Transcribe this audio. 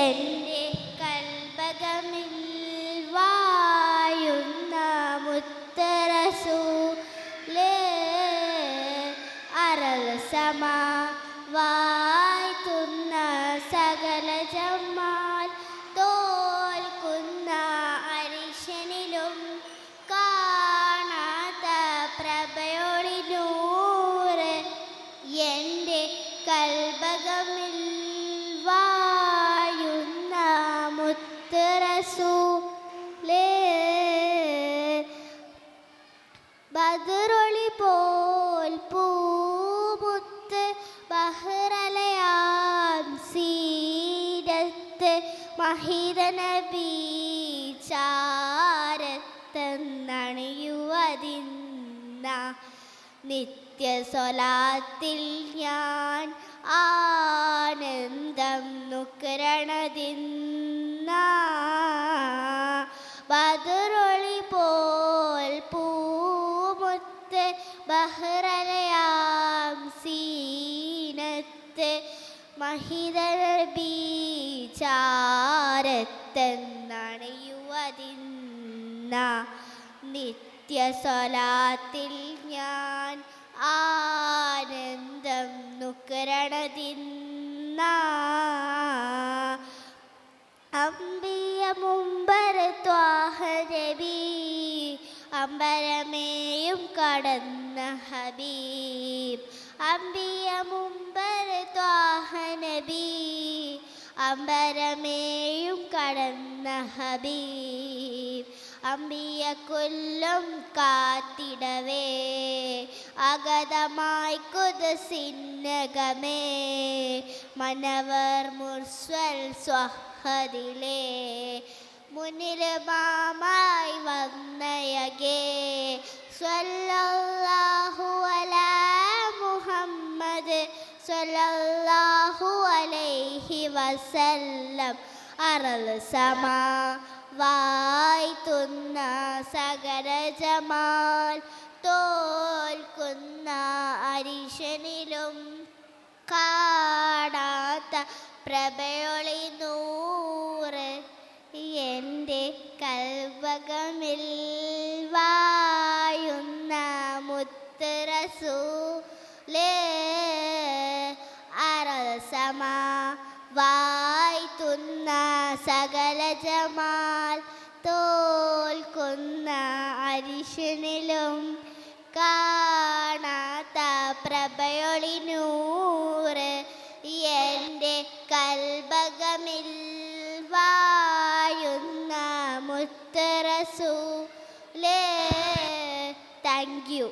എൻ്റെ കൽബകമിൽ വായുന്ന മുത്തറസൂലേ അറൽ സമാ വായ്ത്തുന്ന സകല ജമാൽ തോൽക്കുന്ന അരിശനിലും കാണാത്ത പ്രഭയൊളിനൂറ് എൻ്റെ കൽബകമിൽ വായുന്ന മുത്തറസൂലേ ബദറൊളി പോൽ പൂമുത്ത് ബഹ്റലയാം സീരത്ത് മഹിത നബി ചാരത്തെന്നണിയുവതിന്ന നിത്യ സ്വലാത്തിൽ ഞാൻ ആനന്ദം നുകരണതിന്ന ബദറൊളി പോൽ പൂമുത്ത് ബഹ്റലയാം സീനത്ത് മഹിത നബി ചാരത്തെന്നണിയുവതിന്ന നിത്യ സ്വലാത്തിൽ ഞാൻ ആനന്ദം നുകരണതിന്ന അംബിയ മുമ്പർ ത്വാഹ നബി അമ്പരമേയും കടന്ന ഹബീബ് അംബിയ മുമ്പർ ത്വാഹ നബി അമ്പരമേയും കടന്ന ഹബീബ് അംബിയ കൊല്ലും കാത്തിടവേ അഗതമായി കുദ്സിന്നകമേ മനവർ മുർസൽ സ്വഹദിലേ മുന്നിൽ മാമായി വന്നയകേ സ്വല്ലല്ലാഹു അലാ മുഹമ്മദ് സ്വല്ലല്ലാഹു അലൈഹി വസല്ലം അറൽ സമാ വായ്ത്തുന്ന സകല ജമാൽ തോൽക്കുന്ന അരിശനിലും കാണാത്ത പ്രഭയൊളി നൂറ് എൻ്റെ കൽബകമിൽ വായുന്ന മുത്തറസൂലേ അറൽ സമാ വായ്ത്തുന്ന സകല ജമാൽ തോൽക്കുന്ന അരിശനിലും കാണാത്ത പ്രഭയൊളി നൂറ് എൻ്റെ കൽബകമിൽ വായുന്ന മുത്തറസൂലേ. Thank you.